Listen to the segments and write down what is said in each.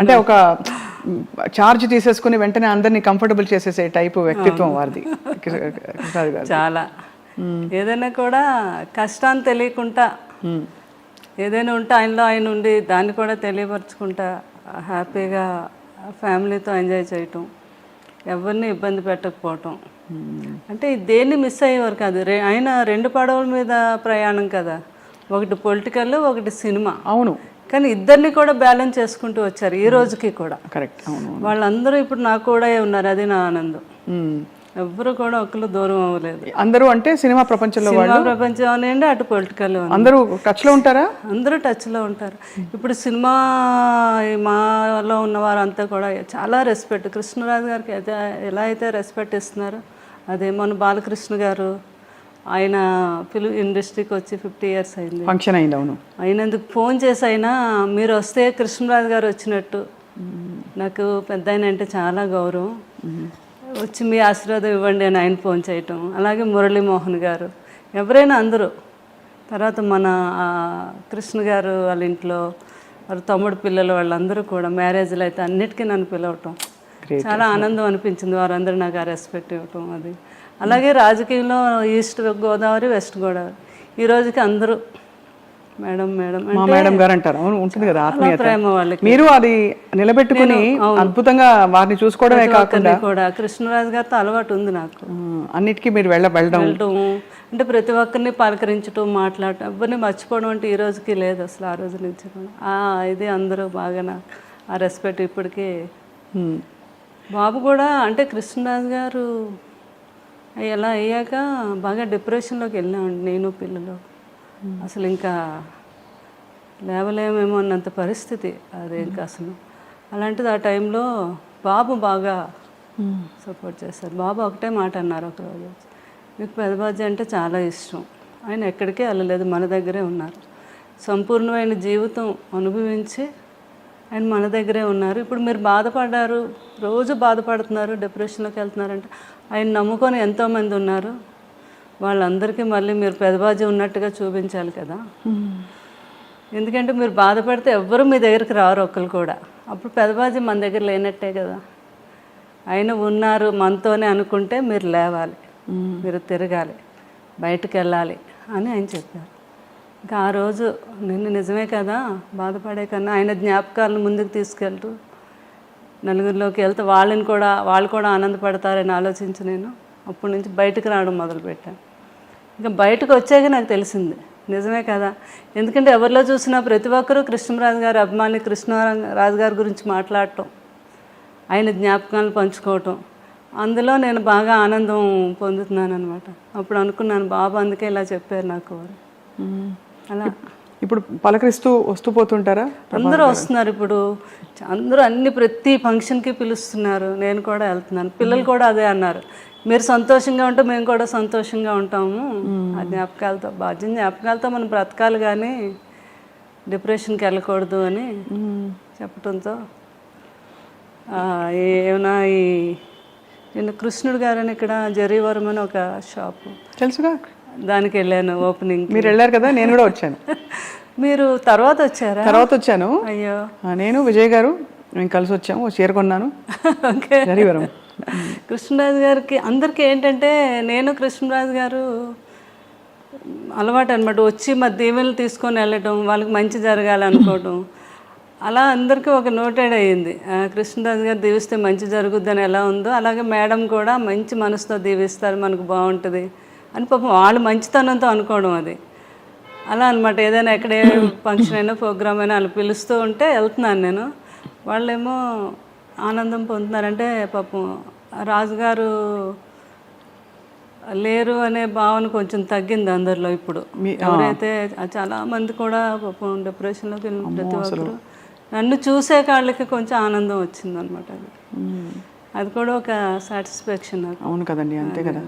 అంటే ఒక చార్జ్ తీసేసుకుని వెంటనే అందరినీ కంఫర్టబుల్ చేసేసే టైపు వ్యక్తిత్వం వారిది కృష్ణరాజు గారు. చాలా ఏదైనా కూడా కష్టాన్ని తెలియకుండా ఏదైనా ఉంటే ఆయనలో ఆయన ఉండి దాన్ని కూడా తెలియపరచుకుంటా హ్యాపీగా ఫ్యామిలీతో ఎంజాయ్ చేయటం, ఎవరిని ఇబ్బంది పెట్టకపోవటం. అంటే దేన్ని మిస్ అయ్యేవారు కాదు. ఆయన 2 పడవల మీద ప్రయాణం కదా, ఒకటి పొలిటికల్, ఒకటి సినిమా. అవును, కానీ ఇద్దరిని కూడా బ్యాలెన్స్ చేసుకుంటూ వచ్చారు ఈ రోజుకి కూడా. కరెక్ట్. అవును, వాళ్ళందరూ ఇప్పుడు నాకు కూడా ఉన్నారు, అది నా ఆనందం. ఎవ్వరు కూడా ఒకళ్ళు దూరం అవ్వలేదు. అందరూ అంటే సినిమా ప్రపంచంలో ప్రపంచం అనండి, అటు పొలిటికల్ అందరూ టచ్ లో ఉంటారా? అందరూ టచ్ లో ఉంటారు. ఇప్పుడు సినిమా మాలో ఉన్న వారంతా కూడా చాలా రెస్పెక్ట్. కృష్ణరాజు గారికి అయితే ఎలా అయితే రెస్పెక్ట్ ఇస్తున్నారు, అదే మన బాలకృష్ణ గారు, ఆయన ఫిల్మ్ ఇండస్ట్రీకి వచ్చి 50 years అయింది, ఫంక్షన్ అయింది. అవును, అయినందుకు ఫోన్ చేసి అయినా మీరు వస్తే కృష్ణరాజు గారు వచ్చినట్టు. నాకు పెద్ద ఆయన అంటే చాలా గౌరవం, వచ్చి మీ ఆశీర్వాదం ఇవ్వండి అని ఆయన ఫోన్ చేయటం. అలాగే మురళీమోహన్ గారు, ఎవరైనా అందరూ. తర్వాత మన కృష్ణ గారు వాళ్ళ ఇంట్లో వాళ్ళ తమ్ముడు పిల్లలు వాళ్ళందరూ కూడా మ్యారేజ్లు అయితే అన్నిటికీ నన్ను పిలవటం చాలా ఆనందం అనిపించింది. వారందరూ నాకు ఆ రెస్పెక్ట్ ఇవ్వటం అది. అలాగే రాజకీయంలో ఈస్ట్ గోదావరి, వెస్ట్ గోదావరి, ఈ రోజుకి అందరూ మేడం మేడం మేడం గారు అంటారు. అవును, ఉంటుంది కదా ఆత్మీయత, ప్రేమ వాళ్ళకి. మీరు అది నిలబెట్టుకుని అద్భుతంగా వారిని చూసుకోవడమే కాకుండా కూడా కృష్ణరాజు గారితో అలవాటు ఉంది నాకు. అన్నిటికీ మీరు వెళ్ళడం అంటే ప్రతి ఒక్కరిని పలకరించడం, మాట్లాడటం, ఎవరిని మర్చిపోవడం అంటే ఈ రోజుకి లేదు అసలు. ఆ రోజు నుంచి కూడా ఇది అందరూ బాగా ఆ రెస్పెక్ట్ ఇప్పటికీ. బాబు కూడా అంటే కృష్ణరాజు గారు ఎలా అయ్యాక బాగా డిప్రెషన్లోకి వెళ్ళామండి నేను పిల్లలు. అసలు ఇంకా లేవలేమేమో అన్నంత పరిస్థితి అది. ఇంకా అసలు అలాంటిది ఆ టైంలో బాబు బాగా సపోర్ట్ చేశారు. బాబు ఒకటే మాట అన్నారు ఒకరోజు, మీకు పెదబాజీ అంటే చాలా ఇష్టం, ఆయన ఎక్కడికే వెళ్ళలేదు, మన దగ్గరే ఉన్నారు, సంపూర్ణమైన జీవితం అనుభవించి ఆయన మన దగ్గరే ఉన్నారు. ఇప్పుడు మీరు బాధపడ్డారు, రోజు బాధపడుతున్నారు, డిప్రెషన్లోకి వెళ్తున్నారంటే ఆయన నమ్ముకొని ఎంతోమంది ఉన్నారు, వాళ్ళందరికీ మళ్ళీ మీరు పెదబాజీ ఉన్నట్టుగా చూపించాలి కదా. ఎందుకంటే మీరు బాధపడితే ఎవ్వరూ మీ దగ్గరికి రారు ఒక్కరు కూడా. అప్పుడు పెదబాజీ మన దగ్గర లేనట్టే కదా. ఆయన ఉన్నారు మనతోనే అనుకుంటే మీరు లేవాలి, మీరు తిరగాలి, బయటకు వెళ్ళాలి అని ఆయన చెప్పారు. ఇంకా ఆ రోజు నిజమే కదా, బాధపడే కన్నా ఆయన జ్ఞాపకాలను ముందుకు తీసుకెళ్తూ నలుగురిలోకి వెళ్తే వాళ్ళు కూడా ఆనందపడతారని ఆలోచించి నేను అప్పటి నుంచి బయటకు రావడం మొదలుపెట్టాను. ఇంకా బయటకు వచ్చాక నాకు తెలిసింది నిజమే కదా. ఎందుకంటే ఎవరిలో చూసినా ప్రతి ఒక్కరూ కృష్ణరాజు గారి అభిమాని, కృష్ణరాజు గారి గురించి మాట్లాడటం, ఆయన జ్ఞాపకాలను పంచుకోవటం, అందులో నేను బాగా ఆనందం పొందుతున్నాను అనమాట. అప్పుడు అనుకున్నాను బాబు అందుకే ఇలా చెప్పారు నాకు. అలా ఇప్పుడు పలకరిస్తూ వస్తూ పోతుంటారా? అందరూ వస్తున్నారు ఇప్పుడు, అందరూ ప్రతి ఫంక్షన్కి పిలుస్తున్నారు, నేను కూడా వెళ్తున్నాను. పిల్లలు కూడా అదే అన్నారు, మీరు సంతోషంగా ఉంటే మేము కూడా సంతోషంగా ఉంటాము, ఆ జ్ఞాపకాలతో జ్ఞాపకాలతో మనం బ్రతకాలి కానీ డిప్రెషన్కి వెళ్ళకూడదు అని చెప్పడంతో ఏమైనా నిన్న కృష్ణుడు గారని ఇక్కడ జరీవరం అని ఒక షాపు తెలుసుగా, దానికి వెళ్ళాను ఓపెనింగ్. మీరు వెళ్ళారు కదా, నేను కూడా వచ్చాను. మీరు తర్వాత వచ్చారా? తర్వాత వచ్చాను. అయ్యో, నేను విజయ్ గారు మేము కలిసి వచ్చాము, చీర కొన్నాను. ఓకే, జరీవరం. కృష్ణరాజు గారికి అందరికీ ఏంటంటే నేను కృష్ణరాజు గారు అలవాటు అనమాట, వచ్చి మా దీవెనలు తీసుకొని వెళ్ళటం, వాళ్ళకి మంచి జరగాలనుకోవటం, అలా అందరికీ ఒక నోటెడ్ అయ్యింది. కృష్ణరాజు గారు దీవిస్తే మంచి జరుగుద్దని ఎలా ఉందో అలాగే మేడం కూడా మంచి మనసుతో దీవిస్తారు, మనకు బాగుంటుంది అని పాపం వాళ్ళు మంచితనంతో అనుకోవడం అది. అలా అనమాట. ఏదైనా ఎక్కడ ఏ ఫంక్షన్ అయినా ప్రోగ్రామ్ అయినా వాళ్ళు పిలుస్తూ ఉంటే వెళ్తున్నాను నేను, వాళ్ళేమో ఆనందం పొందుతున్నారంటే పాపం రాజుగారు లేరు అనే భావన కొంచెం తగ్గింది అందరిలో. ఇప్పుడు ఎవరైతే చాలామంది కూడా పాపం డిప్రెషన్లోకి వెళ్ళిన ప్రతి ఒక్కరు నన్ను చూసే వాళ్ళకి కొంచెం ఆనందం వచ్చింది అనమాట. అది కూడా ఒక సాటిస్ఫాక్షన్ నాకు. అవును కదండి, అంతే కదా.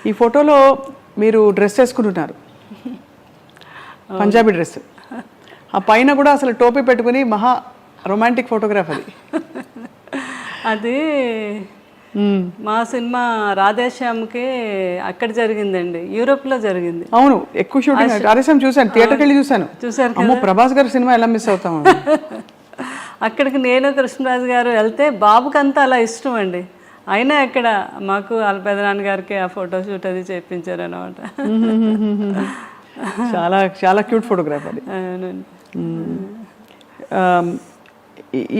ఈ ఫోటోలో మీరు డ్రెస్ వేసుకుంటున్నారు, పంజాబీ డ్రెస్, ఆ పైన కూడా అసలు టోపీ పెట్టుకుని మహా రొమాంటిక్ ఫోటోగ్రాఫ్ అది. అది మా సినిమా రాధేశ్యామ్కి అక్కడ జరిగిందండి, యూరోప్లో జరిగింది. అవును, ఎక్కువ షూటింగ్ రాధేశ్యామ్ చూశాను, థియేటర్కి వెళ్ళి చూశాను. చూశారు? ప్రభాస్ గారి సినిమా ఎలా మిస్ అవుతాము. అక్కడికి నేను కృష్ణరాజు గారు వెళ్తే బాబుకంతా అలా ఇష్టం అండి. అయినా ఇక్కడ మాకు వాళ్ళ పెదనాన్నగారికి ఆ ఫోటో షూట్ అది చేయించారు అనమాట. చాలా చాలా క్యూట్ ఫోటోగ్రాఫ్ అది. అవునండి.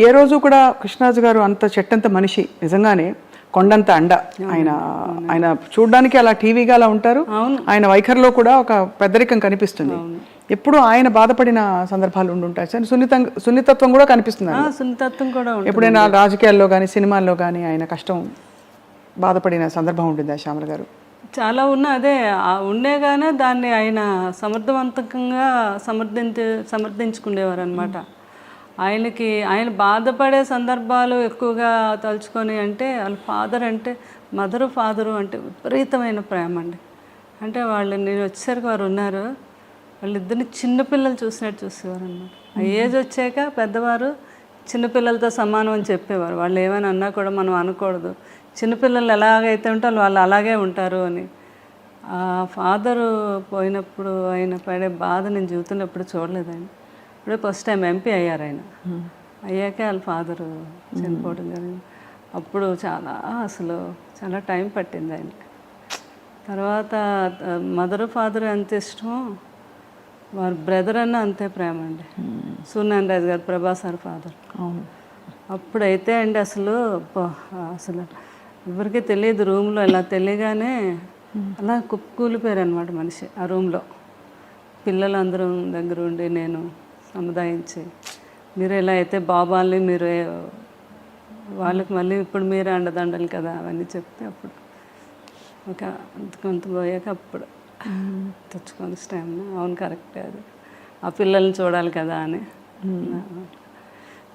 ఏ రోజు కూడా కృష్ణరాజు గారు అంత చెట్టంత మనిషి, నిజంగానే కొండంత అండ. ఆయన చూడడానికి అలా టీవీగా అలా ఉంటారు, ఆయన వైఖరిలో కూడా ఒక పెద్దరికం కనిపిస్తుంది. ఎప్పుడు ఆయన బాధపడిన సందర్భాలు ఉండుంటాయి సార్. సున్నితత్వం కూడా కనిపిస్తుంది. సున్నితత్వం కూడా ఎప్పుడైనా రాజకీయాల్లో కానీ సినిమాల్లో కానీ ఆయన కష్టం బాధపడిన సందర్భం ఉంటుందా శ్యామల గారు? చాలా ఉన్నా, అదే ఉండేగానే దాన్ని ఆయన సమర్థవంతంగా సమర్థించుకునేవారు అనమాట. ఆయన బాధపడే సందర్భాలు ఎక్కువగా తలుచుకొని, అంటే వాళ్ళ ఫాదర్ అంటే ఫాదరు అంటే విపరీతమైన ప్రేమ అండి. అంటే నేను వచ్చేసరికి వారు ఉన్నారు, వాళ్ళిద్దరిని చిన్నపిల్లలు చూసినట్టు చూసేవారు అనమాట. ఆ ఏజ్ వచ్చాక పెద్దవారు చిన్నపిల్లలతో సమానం అని చెప్పేవారు. వాళ్ళు ఏమైనా అన్నా కూడా మనం అనకూడదు, చిన్నపిల్లలు ఎలాగైతే ఉంటారో వాళ్ళు అలాగే ఉంటారు అని. ఆ ఫాదరు పోయినప్పుడు ఆయన పడే బాధ నేను జీవితంలో ఎప్పుడు చూడలేదండి. ఇప్పుడే ఫస్ట్ టైం ఎంపీ అయ్యారు ఆయన. అయ్యాకే వాళ్ళ ఫాదరు చనిపోవడం జరిగింది. అప్పుడు చాలా టైం పట్టింది ఆయన. తర్వాత ఫాదర్ ఎంత ఇష్టమో వారి బ్రదర్ అన్న అంతే ప్రేమ అండి. సూర్యనారాయణ రాజు గారు, ప్రభాస్ గారు ఫాదర్. అప్పుడైతే అండి అసలు ఎవరికి తెలియదు, రూమ్లో ఇలా తెలియగానే అలా కుప్పకూలిపోయారు అనమాట మనిషి ఆ రూమ్లో. పిల్లలందరూ దగ్గర ఉండి నేను సముదాయించి, మీరు ఎలా అయితే బాబాల్ని మీరు వాళ్ళకి మళ్ళీ ఇప్పుడు మీరే అండదండలు కదా అవన్నీ చెప్తే అప్పుడు ఒక కొంత పోయాక అప్పుడు తెచ్చుకొని స్టామినా, అవును కరెక్టే, అది ఆ పిల్లల్ని చూడాలి కదా అని.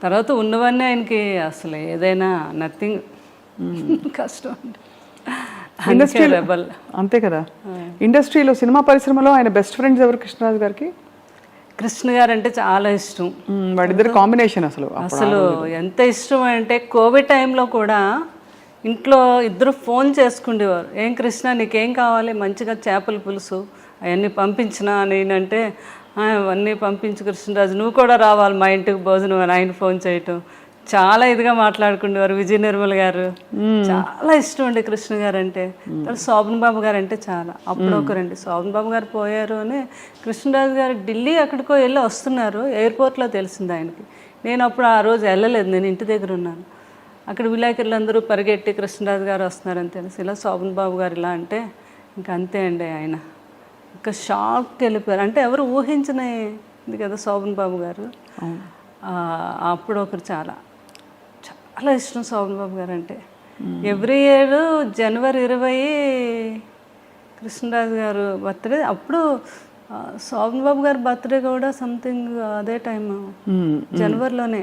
తర్వాత ఉన్నవన్నీ ఆయనకి అసలు ఏదైనా నథింగ్, కష్టం అండి. ఇండస్ట్రీ రెబల్ అంతే కదా. ఇండస్ట్రీలో సినిమా పరిశ్రమలో ఆయన బెస్ట్ ఫ్రెండ్స్ ఎవరు కృష్ణరాజు గారికి? కృష్ణ గారు అంటే చాలా ఇష్టం. వాడిద్దరు కాంబినేషన్ అసలు ఎంత ఇష్టం అంటే కోవిడ్ టైంలో కూడా ఇంట్లో ఇద్దరు ఫోన్ చేసుకుండేవారు. ఏం కృష్ణ నీకేం కావాలి, మంచిగా చేపల పులుసు అవన్నీ పంపించినా నేనంటే అవన్నీ పంపించు కృష్ణరాజు, నువ్వు కూడా రావాలి మా ఇంటికి భోజనం అని ఆయన ఫోన్ చేయటం. చాలా ఇదిగా మాట్లాడుకునేవారు. విజయ నిర్మల్ గారు చాలా ఇష్టం అండి కృష్ణ గారు అంటే. శోభన్ బాబు గారు అంటే చాలా. అప్పుడు ఒకరండి శోభన్ బాబు గారు పోయారు అని కృష్ణరాజు గారు ఢిల్లీ ఎక్కడికో వెళ్ళి వస్తున్నారు, ఎయిర్పోర్ట్లో తెలిసింది ఆయనకి. నేను అప్పుడు ఆ రోజు వెళ్ళలేదు, నేను ఇంటి దగ్గర ఉన్నాను. అక్కడ విలేకరులందరూ పరిగెట్టి కృష్ణరాజు గారు వస్తున్నారని తెలిసి ఇలా శోభన్ బాబు గారు ఇలా అంటే ఇంకా అంతే అండి, ఆయన ఇంకా షాక్కి వెళ్ళిపోయారు. అంటే ఎవరు ఊహించినది కదా శోభన్ బాబు గారు. అప్పుడు ఒకరు చాలా ఇష్టం శోభన్ బాబు గారు అంటే. ఎవ్రీ ఇయర్ జనవరి 20 కృష్ణరాజు గారు బర్త్డే. అప్పుడు శోభన్ బాబు గారి బర్త్డే కూడా సంథింగ్ అదే టైం జనవరిలోనే.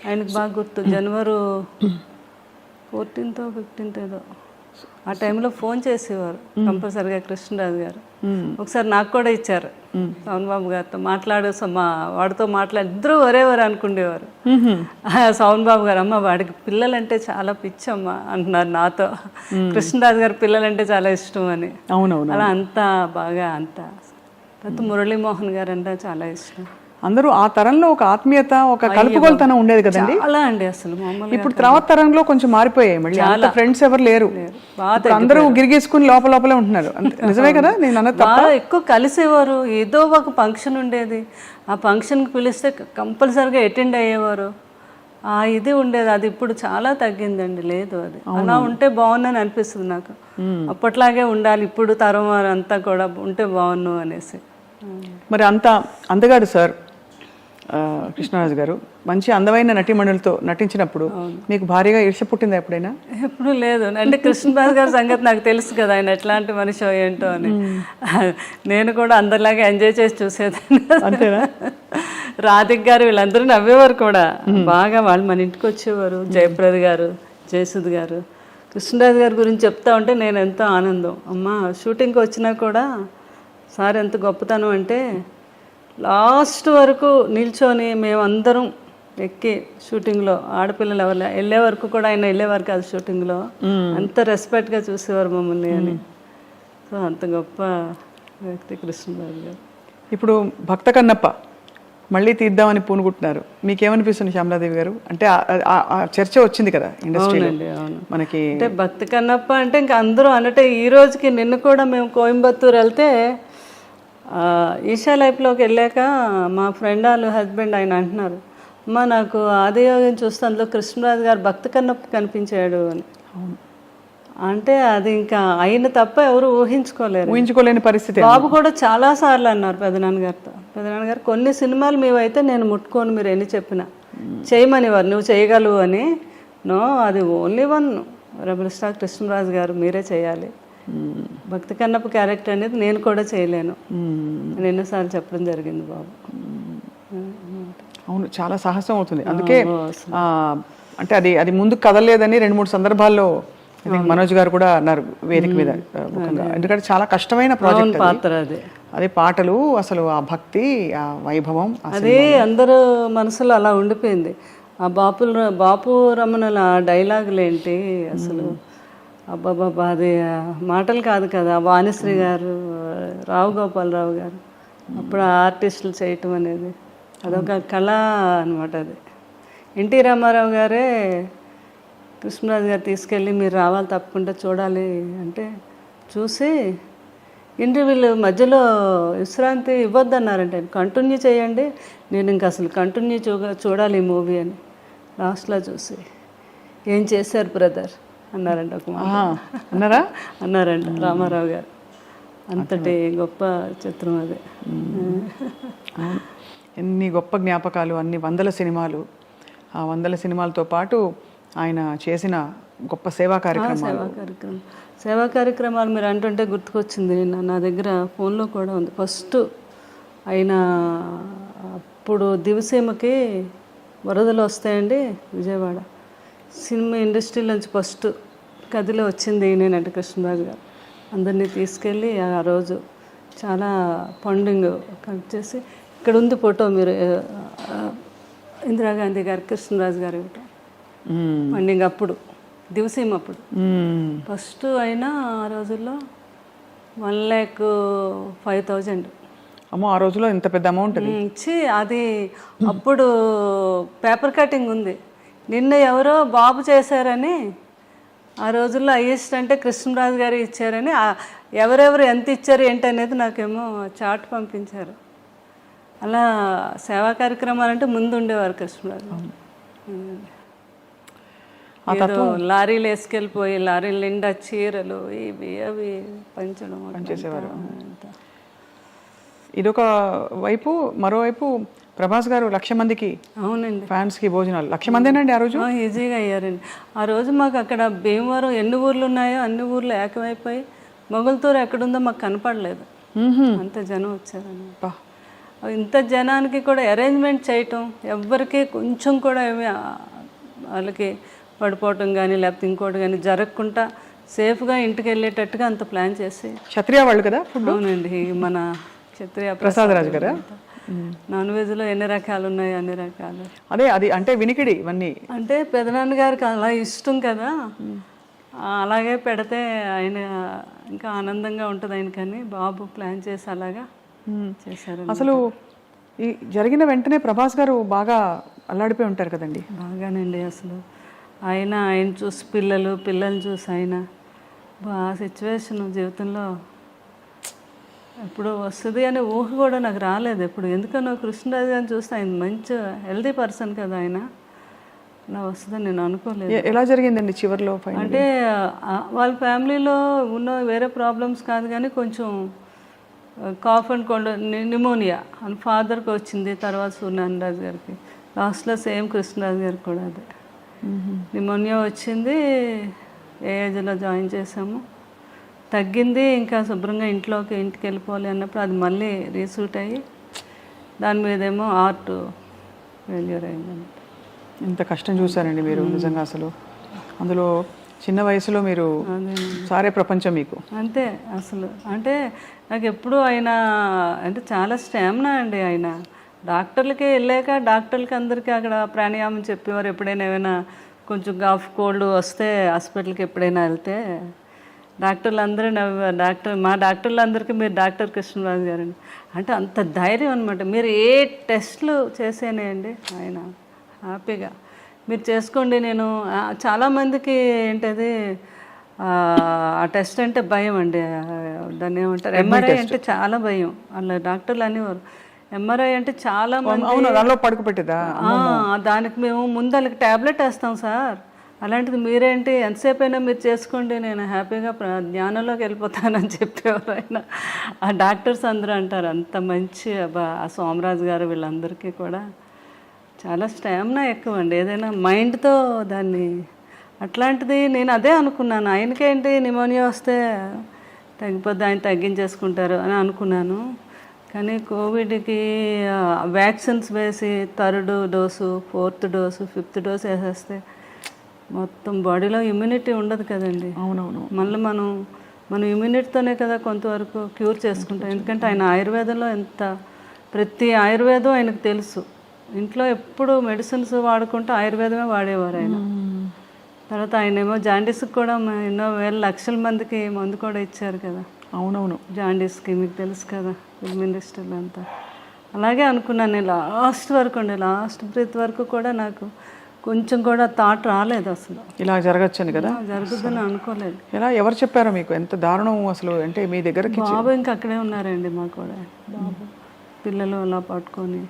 ఆయనకు బాగా గుర్తు, జనవరి 14th 15th ఏదో ఆ టైంలో ఫోన్ చేసేవారు కంపల్సరిగా కృష్ణరాజు గారు. ఒకసారి నాకు కూడా ఇచ్చారు శోభన్ బాబు గారితో వాడితో ఇద్దరు ఒరేవారు అనుకునేవారు. శోభన్ బాబు గారు, అమ్మ వాడికి పిల్లలంటే చాలా పిచ్చమ్మ అంటున్నారు నాతో, కృష్ణరాజు గారు పిల్లలంటే చాలా ఇష్టం అని. అలా అంతా బాగా తర్వాత మురళీమోహన్ గారు అంటే చాలా ఇష్టం. అందరూ ఆ తరంలో ఒక ఆత్మీయత, ఒక కలుపుగోలుతనం ఉండేది కదండి. అలా అండి అసలు ఇప్పుడు తర్వాత తరంలో కొంచెం మారిపోయాయి, మళ్ళీ అంత ఫ్రెండ్స్ ఎవరు లేరు. అందరూ గిరిగేసుకుని లోపలే ఉంటున్నారు. నిజమే కదా నేను అన్నది? బాగా ఎక్కువ కలిసేవారు. ఏదో ఒక ఫంక్షన్ ఉండేది, ఆ ఫంక్షన్కి పిలిస్తే కంపల్సరిగా అటెండ్ అయ్యేవారు. ఇది ఉండేది. అది ఇప్పుడు చాలా తగ్గిందండి, లేదు. అది అలా ఉంటే బాగుందని అనిపిస్తుంది నాకు. అప్పట్లాగే ఉండాలి ఇప్పుడు తరం వారు అంతా కూడా ఉంటే బాగున్ను అనేసి. మరి అందగాడు సార్ కృష్ణరాజు గారు, మంచి అందమైన నటీమణులతో నటించినప్పుడు మీకు భారీగా ఈర్ష్య పుట్టిందా ఎప్పుడైనా? ఎప్పుడు లేదు. అంటే కృష్ణరాజు గారి సంగతి నాకు తెలుసు కదా, ఆయన ఎట్లాంటి మనిషి ఏంటో అని. నేను కూడా అందరిలాగా ఎంజాయ్ చేసి చూసేదాన్ని. అంతేనా? రాధిక్ గారు వీళ్ళందరూ నవ్వేవారు కూడా బాగా. వాళ్ళు మన ఇంటికి వచ్చేవారు. జయప్రద గారు, జయసుద్ గారు, కృష్ణరాజు గారి గురించి చెప్తా ఉంటే నేను ఎంతో ఆనందం. అమ్మ షూటింగ్కి వచ్చినా కూడా సార్ ఎంత గొప్పతనం అంటే లాస్ట్ వరకు నిల్చొని మేమందరం ఎక్కి షూటింగ్లో ఆడపిల్లలు ఎవరు వెళ్ళే వరకు కూడా ఆయన వెళ్ళేవారు కాదు షూటింగ్లో. అంత రెస్పెక్ట్గా చూసేవారు మమ్మల్ని అని. సో అంత గొప్ప వ్యక్తి కృష్ణరాజు గారు. ఇప్పుడు భక్త కన్నప్ప మళ్ళీ తీద్దామని పూనుకుంటున్నారు. మీకేమనిపిస్తుంది శ్యామలాదేవి గారు? అంటే ఆ చర్చ వచ్చింది కదా ఇండస్ట్రీలో మనకి. అంటే భక్తి కన్నప్ప అంటే ఇంకా అందరూ అంటే ఈ రోజుకి నిన్న కూడా మేము కోయంబత్తూరు వెళ్తే ఈషా లైఫ్లోకి వెళ్ళాక మా ఫ్రెండ్ వాళ్ళు హస్బెండ్ ఆయన అంటున్నారు, అమ్మ నాకు ఆదియోగం చూస్తే అందులో కృష్ణరాజు గారు భక్తి కన్నప్ప కనిపించాడు అని. అంటే అది ఇంకా అయిన తప్ప ఎవరు ఊహించుకోలేని పరిస్థితి. బాబు కూడా చాలా సార్లు అన్నారు పెదనాన్నగారితో, పెదనాన్నగారు కొన్ని సినిమాలు మేమైతే నేను ముట్టుకోను మీరు ఎన్ని చెప్పినా చేయమని వారు, నువ్వు చేయగలవు అని. నో, అది only one rebel star Krishnaraju గారు మీరే చేయాలి, భక్తి కన్నప్ప క్యారెక్టర్ అనేది నేను కూడా చేయలేను అని ఎన్నోసార్లు చెప్పడం జరిగింది బాబు. అవును, చాలా సాహసం అవుతుంది. అందుకే అంటే అది ముందుకు కదలలేదని 2-3 సందర్భాల్లో మనోజ్ గారు కూడా అన్నారు వేదిక మీద ముఖ్యంగా. ఎందుకంటే చాలా కష్టమైన ప్రాజెక్ట్ పాత్ర అది. అదే పాటలు, అసలు ఆ భక్తి, ఆ వైభవం, అదే అందరూ మనసులో అలా ఉండిపోయింది. ఆ బాపు రమణల డైలాగులు ఏంటి అసలు, అబ్బాబాబా అది మాటలు కాదు కదా. వాణిశ్రీ గారు, రావు గోపాలరావు గారు అప్పుడు ఆర్టిస్టులు చేయటం అనేది అదొక కళ అనమాట. అది ఎన్టీ రామారావు గారే కృష్ణరాజు గారు తీసుకెళ్ళి మీరు రావాలి తప్పకుండా చూడాలి అంటే చూసి ఇంటర్వ్యూలు మధ్యలో విశ్రాంతి ఇవ్వద్దన్నారంటే కంటిన్యూ చేయండి, నేను ఇంక అసలు కంటిన్యూ చూడాలి ఈ మూవీ అని. లాస్ట్లో చూసి ఏం చేశారు బ్రదర్ అన్నారంట ఒక మాట. అన్నారంట రామారావు గారు. అంతటి గొప్ప చిత్రం అది. ఎన్ని గొప్ప జ్ఞాపకాలు, అన్ని 100 సినిమాలు. ఆ 100 సినిమాలతో పాటు ఆయన చేసిన గొప్ప సేవా కార్యక్రమాలు మీరు అంటుంటే గుర్తుకొచ్చింది. నా దగ్గర ఫోన్లో కూడా ఉంది. ఫస్ట్ ఆయన అప్పుడు దివసీమకి వరదలు వస్తాయండి విజయవాడ, సినిమా ఇండస్ట్రీ నుంచి ఫస్ట్ కదిలో వచ్చింది నేనంటే కృష్ణరాజు గారు. అందరినీ తీసుకెళ్ళి ఆ రోజు చాలా ఫండింగ్ కలెక్ట్ చేసి, ఇక్కడ ఉంది ఫోటో మీరు, ఇందిరాగాంధీ గారు కృష్ణరాజు గారు ఇవ్వటం ఫండింగ్ అప్పుడు దివసీమ అప్పుడు ఫస్ట్ అయినా ఆ రోజుల్లో 1,05,000. అమ్మో, ఆ రోజుల్లో ఇంత పెద్ద అమౌంట్ ఇచ్చి అది అప్పుడు పేపర్ కటింగ్ ఉంది. నిన్న ఎవరో బాబు చేశారని, ఆ రోజుల్లో హైయెస్ట్ అంటే కృష్ణరాజు గారు ఇచ్చారని, ఎవరెవరు ఎంత ఇచ్చారు ఏంటనేది నాకేమో చార్ట్ పంపించారు. అలా సేవా కార్యక్రమాలు అంటే ముందు ఉండేవారు కృష్ణరాజు. ఏదో లారీలు వేసుకెళ్ళిపోయి లారీలు నిండా చీరలు ఇవి అవి పనిచేసేవారు. ఇదొక వైపు. మరోవైపు ప్రభాస్ గారు 1,00,000 మందికి, అవునండి, ఫ్యాన్స్కి భోజనాలు 1,00,000 మందేనండి ఆ రోజు. ఈజీగా అయ్యారండి ఆ రోజు. మాకు అక్కడ భీమవరం ఎన్ని ఊర్లు ఉన్నాయో అన్ని ఊర్లు ఏకమైపోయి మొగల్తూరు ఎక్కడుందో మాకు కనపడలేదు, అంత జనం వచ్చారని. ఇంత జనానికి కూడా అరేంజ్మెంట్ చేయటం, ఎవ్వరికి కొంచెం కూడా ఏమి వాళ్ళకి పడిపోవటం కానీ లేకపోతే ఇంకోటి కానీ జరగకుండా సేఫ్గా ఇంటికి వెళ్ళేటట్టుగా అంత ప్లాన్ చేసి. క్షత్రియ వాళ్ళు కదా? అవునండి, మన క్షత్రియ ప్రసాద్ రాజు గారు. నాన్ వెజ్లో ఎన్ని రకాలు ఉన్నాయి, అన్ని రకాలు. అదే అది అంటే వినికిడి ఇవన్నీ అంటే పెదనాన్న గారికి అలా ఇష్టం కదా, అలాగే పెడితే ఆయన ఇంకా ఆనందంగా ఉంటుంది ఆయన. కానీ బాబు ప్లాన్ చేసి అలాగా చేశారు. అసలు ఈ జరిగిన వెంటనే ప్రభాస్ గారు బాగా అల్లాడిపోయి ఉంటారు కదండి? బాగానండి. అసలు ఆయన చూసి పిల్లల్ని చూసి ఆయన ఆ సిచ్యువేషన్ జీవితంలో ఎప్పుడు వస్తుంది అనే ఊహ కూడా నాకు రాలేదు ఎప్పుడు. ఎందుకనో కృష్ణరాజు గారిని చూస్తే ఆయన మంచి హెల్తీ పర్సన్ కదా, ఆయన అలా వస్తుందని నేను అనుకోలేదు. ఎలా జరిగిందండి చివరిలో? అంటే వాళ్ళ ఫ్యామిలీలో ఉన్న వేరే ప్రాబ్లమ్స్ కాదు కానీ కొంచెం కాఫ్ అండ్ కోల్డ్, న్యూమోనియా అని ఫాదర్కి వచ్చింది, తర్వాత సూర్యనారాయణ గారికి, లాస్ట్లో సేమ్ కృష్ణరాజు గారికి కూడా అదే న్యూమోనియా వచ్చింది. ఏజ్లో జాయిన్ చేసాము, తగ్గింది. ఇంకా శుభ్రంగా ఇంటికి వెళ్ళిపోవాలి అన్నప్పుడు అది మళ్ళీ రీసూట్ అయ్యి దాని మీదేమో హార్ట్ ఫెయిల్యూర్ అయిందంట. ఇంత కష్టం చూసారండి మీరు నిజంగా. అసలు అందులో చిన్న వయసులో మీరు సారే ప్రపంచం మీకు. అంతే అసలు. అంటే నాకు ఎప్పుడు ఆయన అంటే చాలా స్టామినా అండి. ఆయన డాక్టర్లకి వెళ్ళాక డాక్టర్లకి అందరికీ అక్కడ ప్రాణాయామం చెప్పేవారు. ఎప్పుడైనా ఏమైనా కొంచెం కాఫ్ కోల్డ్ వస్తే హాస్పిటల్కి ఎప్పుడైనా వెళ్తే డాక్టర్లు అందరూ నవ్వారు. మా డాక్టర్లందరికీ మీరు డాక్టర్ కృష్ణరాజు గారండి అంటే అంత ధైర్యం అనమాట. మీరు ఏ టెస్ట్లు చేసేనేయండి ఆయన హ్యాపీగా మీరు చేసుకోండి. నేను చాలామందికి ఏంటది ఆ టెస్ట్ అంటే భయం అండి. దాన్ని ఏమంటారు, ఎంఆర్ఐ అంటే చాలా భయం. అలా డాక్టర్లు అనేవారు ఎంఆర్ఐ అంటే చాలా మంది దానిలో పడుకోబెట్టేదా, దానికి మేము ముందు వాళ్ళకి ట్యాబ్లెట్ వేస్తాం సార్. అలాంటిది మీరేంటి ఎంతసేపు అయినా మీరు చేసుకోండి, నేను హ్యాపీగా జ్ఞానంలోకి వెళ్ళిపోతానని చెప్పేవారు ఆయన. ఆ డాక్టర్స్ అందరూ అంటారు అంత మంచి ఆ సోమరాజు గారు వీళ్ళందరికీ కూడా చాలా స్టామినా ఎక్కువ అండి. ఏదైనా మైండ్తో దాన్ని అట్లాంటిది నేను అదే అనుకున్నాను. ఆయనకేంటి నిమోనియా వస్తే తగ్గిపోద్ది, ఆయన తగ్గించేసుకుంటారు అని అనుకున్నాను. కానీ కోవిడ్కి వ్యాక్సిన్స్ వేసి 3rd dose 4th dose 5th dose వేసేస్తే మొత్తం బాడీలో ఇమ్యూనిటీ ఉండదు కదండి. అవునవును. మళ్ళీ మనం ఇమ్యూనిటీతోనే కదా కొంతవరకు క్యూర్ చేసుకుంటాం. ఎందుకంటే ఆయన ఆయుర్వేదంలో ప్రతి ఆయుర్వేదం ఆయనకు తెలుసు. ఇంట్లో ఎప్పుడు మెడిసిన్స్ వాడుకుంటూ ఆయుర్వేదమే వాడేవారు ఆయన. తర్వాత ఆయన ఏమో జాండీస్కి కూడా ఎన్నో వేల లక్షల మందికి మందు కూడా ఇచ్చారు కదా. అవునవును. జాండీస్కి మీకు తెలుసు కదా, ఫిల్మ్ ఇండస్ట్రీలో అంతా. అలాగే అనుకున్నాను నేను లాస్ట్ బ్రీత్ వరకు కూడా నాకు కొంచెం కూడా థాట్ రాలేదు అసలు ఇలా జరగచ్చని కదా. జరుగుతుందని అనుకోలేదు. ఎలా ఎవరు చెప్పారో మీకు? ఎంత దారుణం అసలు. అంటే మీ దగ్గరకి బాబు ఇంకా అక్కడే ఉన్నారండి, మాకు కూడా బాబు పిల్లలు అలా పట్టుకొని.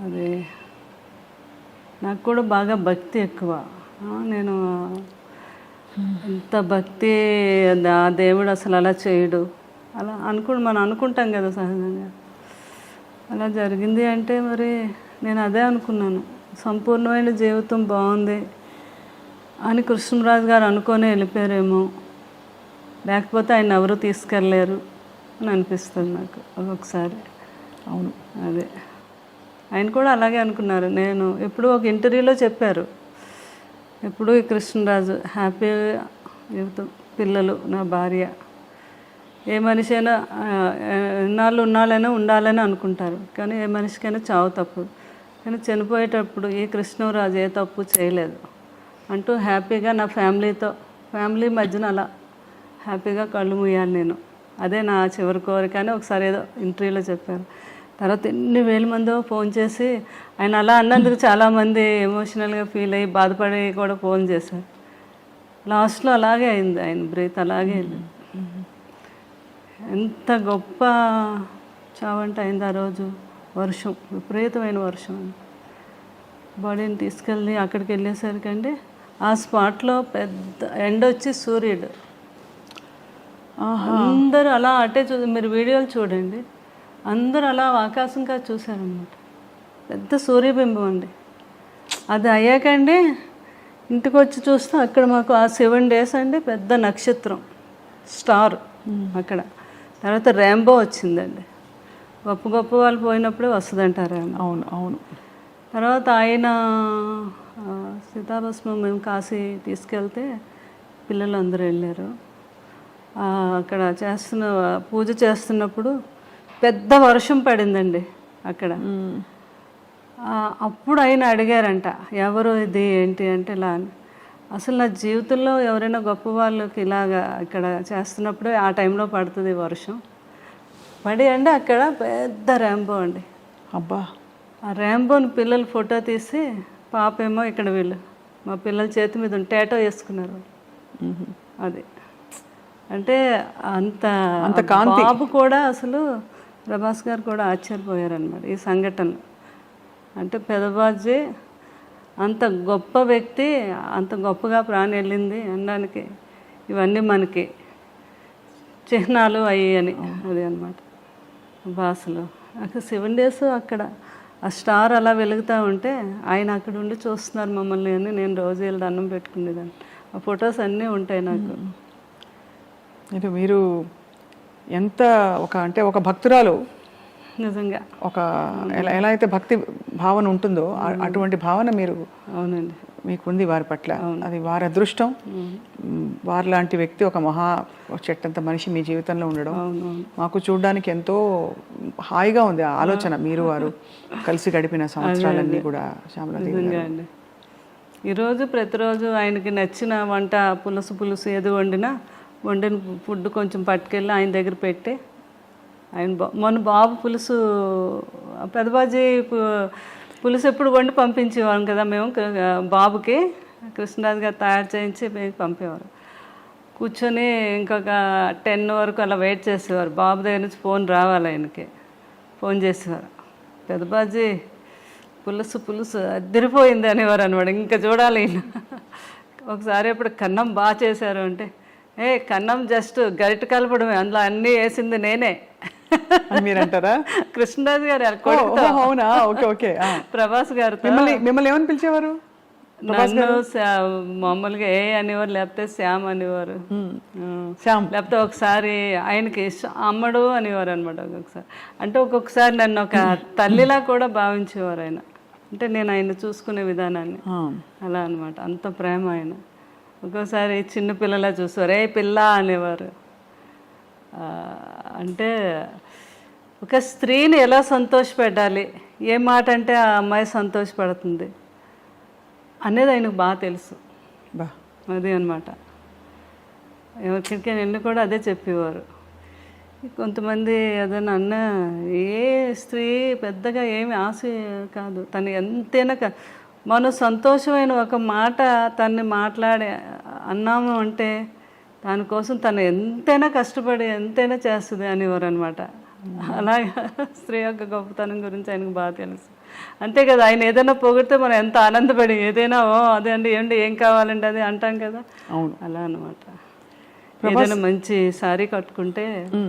అదే నాకు కూడా బాగా భక్తి ఎక్కువ. నేను ఎంత భక్తి, ఆ దేవుడు అసలు అలా చేయడు అలా మనం అనుకుంటాం కదా సహజంగా. అలా జరిగింది అంటే మరి నేను అదే అనుకున్నాను, సంపూర్ణమైన జీవితం బాగుంది అని కృష్ణరాజు గారు అనుకొని వెళ్ళిపోయారేమో, లేకపోతే ఆయన ఎవరు తీసుకెళ్ళలేరు అని అనిపిస్తుంది నాకు ఒక్కొక్కసారి. అవును, అదే ఆయన కూడా అలాగే అనుకున్నారు. నేను ఎప్పుడూ ఒక ఇంటర్వ్యూలో చెప్పారు, ఎప్పుడూ ఈ కృష్ణరాజు హ్యాపీ జీవితం, పిల్లలు, నా భార్య. ఏ మనిషి అయినా ఉన్నాళ్ళైనా ఉండాలని అనుకుంటారు, కానీ ఏ మనిషికైనా చావు తప్పు. కానీ చనిపోయేటప్పుడు ఈ కృష్ణరాజు ఏ తప్పు చేయలేదు అంటూ హ్యాపీగా నా ఫ్యామిలీ మధ్యన అలా హ్యాపీగా కళ్ళు మూయాలి నేను. అదే నా చివరి కోరిక అని ఒకసారి ఏదో ఇంటర్వ్యూలో చెప్పారు. తర్వాత ఎన్ని వేల మందో ఫోన్ చేసి ఆయన అలా అన్నందుకు చాలామంది ఎమోషనల్గా ఫీల్ అయ్యి బాధపడి కూడా ఫోన్ చేశారు. లాస్ట్లో అలాగే అయింది, ఆయన బ్రీత్ అలాగే అయింది. ఎంత గొప్ప చావంట అయింది ఆ రోజు. వర్షం, విపరీతమైన వర్షం. బాడీని తీసుకెళ్ళి అక్కడికి వెళ్ళేసరికండి ఆ స్పాట్లో పెద్ద ఎండ వచ్చి సూర్యుడు అందరూ అలా అటే మీరు వీడియోలు చూడండి, అందరూ అలా ఆకాశంగా చూశారనమాట. పెద్ద సూర్యబింబం అండి. అది అయ్యాకండి ఇంటికి వచ్చి చూస్తే అక్కడ మాకు ఆ 7 days అండి పెద్ద నక్షత్రం స్టార్ అక్కడ. తర్వాత ర్యాంబో వచ్చిందండి. గొప్ప వాళ్ళు పోయినప్పుడే వస్తుందంటారు. అవును అవును. తర్వాత ఆయన సీతాభస్మం మేము కాశీ తీసుకెళ్తే పిల్లలు అందరూ వెళ్ళారు. అక్కడ పూజ చేస్తున్నప్పుడు పెద్ద వర్షం పడిందండి అక్కడ. అప్పుడు ఆయన అడిగారంట, ఎవరు ఇది ఏంటి అంటే ఇలా అని. అసలు నా జీవితంలో ఎవరైనా గొప్ప వాళ్ళకి ఇలాగా ఇక్కడ చేస్తున్నప్పుడే ఆ టైంలో పడుతుంది వర్షం. పడి అండి అక్కడ పెద్ద ర్యాంబో అండి. అబ్బా, ఆ ర్యాంబోని పిల్లలు ఫోటో తీసి, పాప ఏమో ఇక్కడ వీళ్ళు మా పిల్లల చేతి మీద టేటో వేసుకున్నారు. అది అంటే అంత బాబు కూడా అసలు ప్రభాస్ గారు కూడా ఆశ్చర్యపోయారనమాట ఈ సంఘటనలు. అంటే పెదబాజీ అంత గొప్ప వ్యక్తి, అంత గొప్పగా ప్రాణం వెళ్ళింది అనడానికి ఇవన్నీ మనకి చిహ్నాలు అయ్యి అని అది అనమాట భాషలో. అక్కడ 7 days అక్కడ ఆ స్టార్ అలా వెలుగుతూ ఉంటే ఆయన అక్కడ ఉండి చూస్తున్నారు మమ్మల్ని అని నేను రోజు వెళ్ళి దండం పెట్టుకునేదాన్ని. ఆ ఫొటోస్ అన్నీ ఉంటాయి నాకు. ఇది మీరు ఎంత ఒక భక్తురాలు నిజంగా ఎలా అయితే భక్తి భావన ఉంటుందో అటువంటి భావన మీరు అవునండి మీకుంది వారి పట్ల. అది వారి అదృష్టం. వారి లాంటి వ్యక్తి ఒక చెట్టంత మనిషి మీ జీవితంలో ఉండడం మాకు చూడడానికి ఎంతో హాయిగా ఉంది. ఆ ఆలోచన మీరు వారు కలిసి గడిపిన సంవత్సరాలన్నీ కూడా శ్యామలాదేవి గారు. ఈరోజు ప్రతిరోజు ఆయనకి నచ్చిన వంట పులుసు ఏది వండిన ఫుడ్ కొంచెం పట్టుకెళ్ళి ఆయన దగ్గర పెట్టి మొన్న బాబు పులుసు పెదబాజీ పులుసు ఎప్పుడు వండి పంపించేవాళ్ళం కదా మేము బాబుకి. కృష్ణరాజు గారు తయారు చేయించి పంపేవారు. కూర్చొని ఇంకొక 10 వరకు అలా వెయిట్ చేసేవారు. బాబు దగ్గర నుంచి ఫోన్ రావాలి ఆయనకి. ఫోన్ చేసేవారు, పెదబాజీ పులుసు అదిరిపోయింది అనేవారు అనమాట. ఇంకా చూడాలి. ఒకసారి ఇప్పుడు కన్నం బాగా చేశారు అంటే, కన్నం జస్ట్ గరిట కలపడమే, అందులో అన్నీ వేసింది నేనే మీరంటారా? కృష్ణరాజు గారు అవునా? Okay okay. ప్రభాస్ గారు మిమ్మల్ని ఏమని పిలిచేవారు? నన్ను మామూలుగా అనేవారు, లేకపోతే శ్యామ్ అనేవారు, లేకపోతే ఒకసారి ఆయనకి అమ్మడు అనేవారు అనమాట. ఒక్కొక్కసారి అంటే ఒక్కొక్కసారి నన్ను ఒక తల్లిలా కూడా భావించేవారు ఆయన. అంటే నేను ఆయన చూసుకునే విధానాన్ని అలా అనమాట. అంత ప్రేమ ఆయన. ఒక్కోసారి చిన్న పిల్లలా చూసేవారు, పిల్ల అనేవారు. అంటే ఒక స్త్రీని ఎలా సంతోషపెట్టాలి, ఏ మాట అంటే ఆ అమ్మాయి సంతోషపడుతుంది అనేది ఆయనకు బాగా తెలుసు. అది అనమాట. ఎవరికైనా వెళ్ళి కూడా అదే చెప్పేవారు. కొంతమంది ఏదైనా అన్న, ఏ స్త్రీ పెద్దగా ఏమి ఆశ కాదు, తను ఎంతైనా మనం సంతోషమైన ఒక మాట తన్ని మాట్లాడి అన్నాము అంటే దానికోసం తను ఎంతైనా కష్టపడి ఎంతైనా చేస్తుంది అనేవారు అనమాట. అలాగా స్త్రీ యొక్క గొప్పతనం గురించి ఆయనకు బాగా తెలుసు. అంతే కదా, ఆయన ఏదైనా పొగిడితే మనం ఎంత ఆనందపడి ఏదైనా అదే అండి ఏం కావాలండి అది అంటాం కదా, అలా అనమాట. ఏదైనా మంచి శారీ కట్టుకుంటే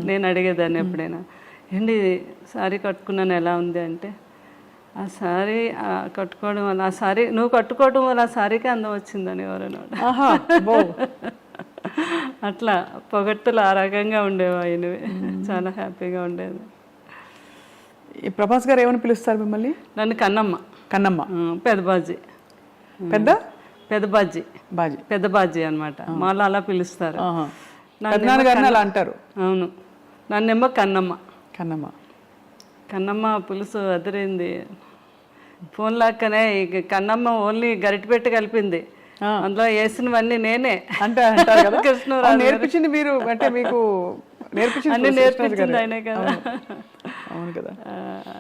నేను అడిగేదాన్ని ఎప్పుడైనా, ఏంటి శారీ కట్టుకున్నాను ఎలా ఉంది అంటే, ఆ శారీ కట్టుకోవడం వల్ల ఆ శారీ నువ్వు కట్టుకోవడం వల్ల ఆ శారీకి అందం వచ్చిందని ఎవరన్నమాట. అట్లా పొగట్టులు ఆ రకంగా ఉండేవి ఆయనవి. చాలా హ్యాపీగా ఉండేది. ఈ ప్రభాస్ గారు ఏమని పిలుస్తారు మిమ్మల్ని? నన్ను కన్నమ్మ. పెదబాజీ పెద్దబాజీ అనమాట. మళ్ళీ అలా పిలుస్తారు. అలా అంటారు. అవును. నన్నేమో కన్నమ్మ పులుసు అదిరింది. ఫోన్ లాక్కనే కన్నమ్మ ఓన్లీ గరిటె పెట్టి కలిపింది, అందులో వేసినవన్నీ నేనే అంటే కృష్ణరాజు నేర్పించింది మీరు, అంటే మీకు అన్ని నేర్పించింది ఆయనే కదా. అవును కదా.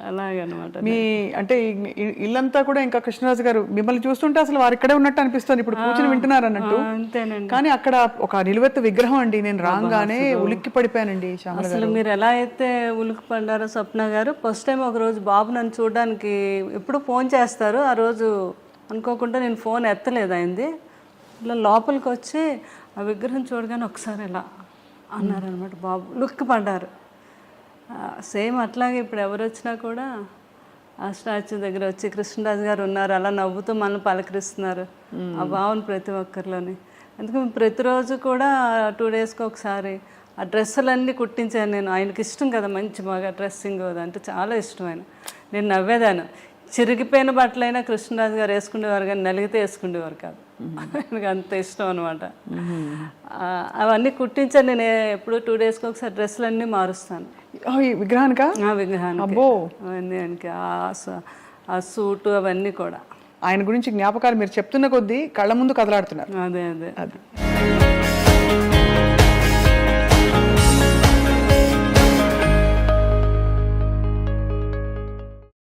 అలాగనమాట. మీ అంటే ఇల్లంతా కూడా ఇంకా కృష్ణరాజు గారు మిమ్మల్ని చూస్తుంటే అసలు వారు ఇక్కడే ఉన్నట్టు అనిపిస్తుంది. ఇప్పుడు కూర్చుని వింటున్నారు అన్నట్టు. అంతేనండి. కానీ అక్కడ ఒక నిలువెత్తు విగ్రహం అండి. నేను రాగానే ఉలిక్కి పడిపోయానండి. అసలు మీరు ఎలా అయితే ఉలిక్కి పడ్డారో స్వప్న గారు, ఫస్ట్ టైం ఒక రోజు బాబు నన్ను చూడడానికి ఎప్పుడు ఫోన్ చేస్తారు, ఆ రోజు అనుకోకుండా నేను ఫోన్ ఎత్తలేదు అయింది. ఇలా లోపలికి వచ్చి ఆ విగ్రహం చూడగానే ఒకసారి ఇలా అన్నారనమాట. బాబు లుక్కి పడ్డారు. సేమ్ అట్లాగే ఇప్పుడు ఎవరు వచ్చినా కూడా ఆ స్టాచ్యూ దగ్గర వచ్చి కృష్ణరాజు గారు ఉన్నారు అలా నవ్వుతూ మనల్ని పలకరిస్తున్నారు. ఆ భావన ప్రతి ఒక్కరిలోని. అందుకని ప్రతిరోజు కూడా 2 డేస్కి ఒకసారి ఆ డ్రెస్సులన్నీ కుట్టించాను నేను. ఆయనకి ఇష్టం కదా మంచి బాగా డ్రెస్సింగ్ అంటే చాలా ఇష్టం ఆయన. నేను నవ్వేదాను. చిరిగిపోయిన బట్టలైనా కృష్ణరాజు గారు వేసుకునేవారు, కానీ నలిగితే వేసుకునేవారు కాదు. ఆయనకు అంత ఇష్టం అనమాట. అవన్నీ కుట్టించాను నేను. ఎప్పుడు 2 డేస్కి ఒకసారి డ్రెస్సులన్నీ మారుస్తాను విగ్రహానికి. అవన్నీ ఆయనకి ఆ సూటు అవన్నీ కూడా. ఆయన గురించి జ్ఞాపకాలు మీరు చెప్తున్న కొద్దీ కళ్ళ ముందు కదలాడుతున్నారు. అదే